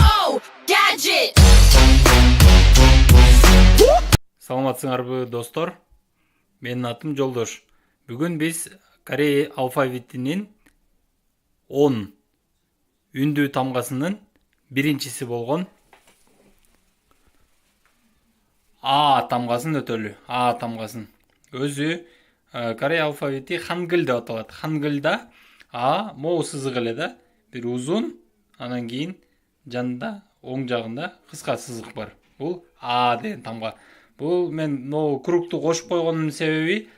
Oh, gadget. Саламатсыңарбы достор? Менин атым Жолдош. Бүгүн биз Корей алфавитинин 10 үндүү тамгасынын биринчиси болгон А тамгасын өтөлү. А тамгасын. Өзү Корей алфавити хангыл деп аталат. Хангылда А могу сызык эле да. Бир узун, анан кийин жанында оң жагында кыска сызык бар. Бул А деген тамга. Бул мен могу кругту кошуп койгондун себеби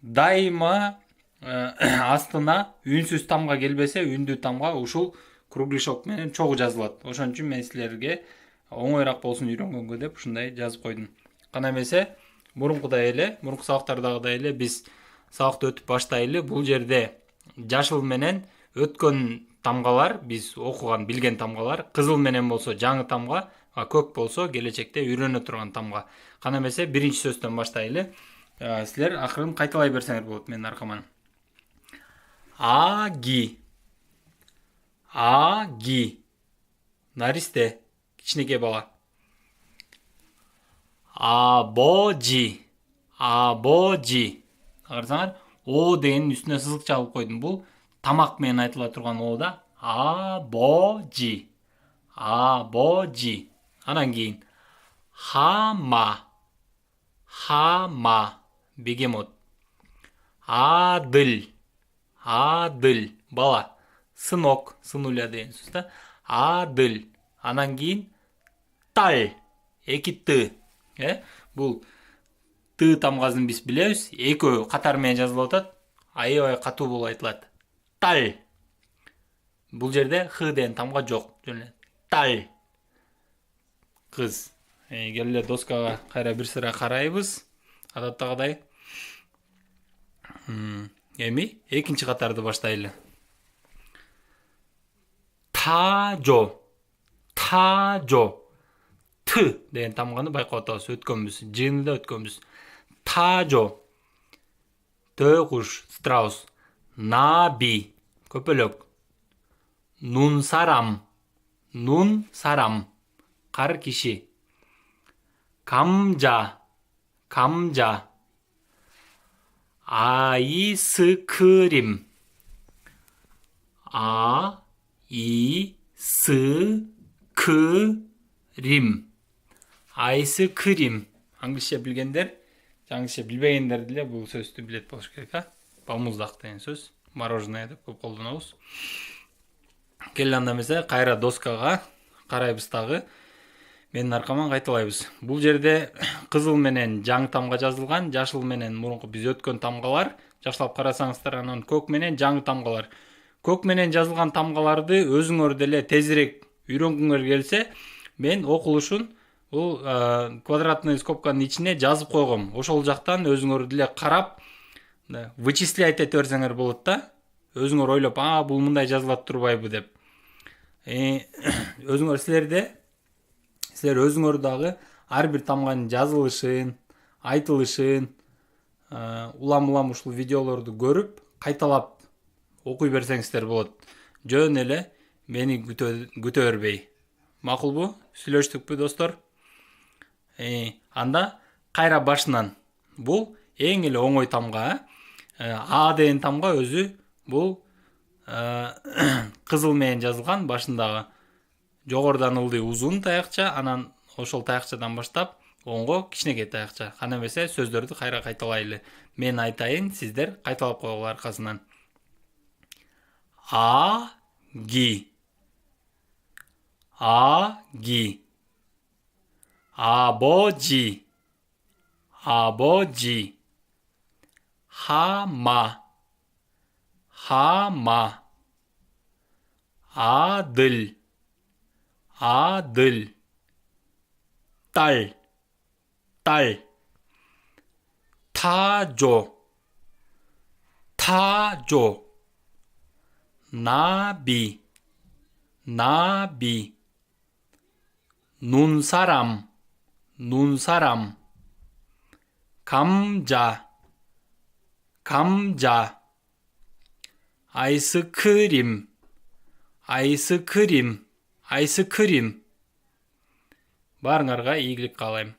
дайыма астына үнсүз тамга келбесе, үндүү тамга ушул кругляшок менен чогуу жазылат. Ошон үчүн мен силерге оңоюраак болсун үйрөнгөнгө деп ушундай жазып койдум. Кана эмесе мурункудай эле, мурунку сабактардагыдай эле биз сабакты өтүп баштайлы. Бул жерде жашыл менен өткөн тамгалар, биз окуган, билген тамгалар, кызыл менен болсо жаңы тамга, көк болсо келечекте үйрөнө турган тамга. Кана эмесе биринчи сөздөн баштайлы. Силер акырын кайталай берсеңер болот менин аркаман. Аги. Аги. Наристе. Кичинекей бала. Абожи. Абожи. Карасаңар, О дегенин үстүнө сызык чалып койдум. Бул тамак менен айтыла турган О да. Абожи. Абожи. Анан кийин Хама. Хама. Бегемот. Адыл. Адыл. Бала. Сынок. Сынуля деген сөз да. Адыл. Анан кийин Таль. Эки Т. Бул Т тамгасын биз билебиз. Экөө катар менен жазылып атат. Аябай катуу болуп айтылат. Таль. Бул жерде Х деген тамга жок. Таль. Кыз. Келе доскага кайра бир сыра карайбыз. Адаттагыдай. Эми экинчи катарды баштайлы. Тажо. Тажо. Т деген тамганы байкап атабыз, өткөнбүз. Жыйынында өткөнбүз. Тажо. Төгуш, страус. Наби. Көпөлөк. Нун сарам. Нун сарам. Кар киши. Камжа. Камжа. Айскрим. Айскрим. Айскрим. Англисче билгендер, жаңыча билбегендер деле бул сөздү билет болуш керек, Балмуздак деген сөз. Мороженое деп көп колдонобуз. Келе анда эмесе кайра доскага карайбыз дагы. Менин аркаман кайталайбыз. Бул жерде кызыл менен жаңы тамга жазылган, жашыл менен мурунку биз өткөн тамгалар, жакшылап карасаңыздар, анан көк менен жаңы тамгалар. Көк менен жазылган тамгаларды өзүңөр деле тезирээк үйрөнгүңөр келсе, мен окулушун бул квадратный скобканын ичине жазып койгом. Ошол жактан өзүңөр деле карап, вычислять ете берсеңер болот да. Өзүңөр ойлоп, бул мындай жазылат турбайбы деп. Өзүңөр силер өзүңөр дагы ар бир тамганын жазылышын, айтылышын, улам ушул видеолорду көрүп, кайталап окуй берсеңиздер болот. Жөн эле мени күтө бербей. Макулбу? Сүйлөштүкпү, достор? Анда кайра башынан. Бул эң эле оңой тамга. А деген тамга өзү бул кызыл менен жазылган, башындагы жогорудан ылдый узун таякча, анан ошол таякчадан баштап оңго кичинекей таякча. Кана эмесе сөздөрдү кайра кайталайлы. Мен айтайын, сиздер кайталап койгула аркасынан. Аги. Аги. Абожи. Абожи. Хама. Хама. Адыл. Адыл. Таль. Таль. Тажо. Тажо. Наби. Наби. нун사람. нун사람. 감자. 감자. 아이스크림. 아이스크림. Айскрим. Барыңарға ийгилик каалайм.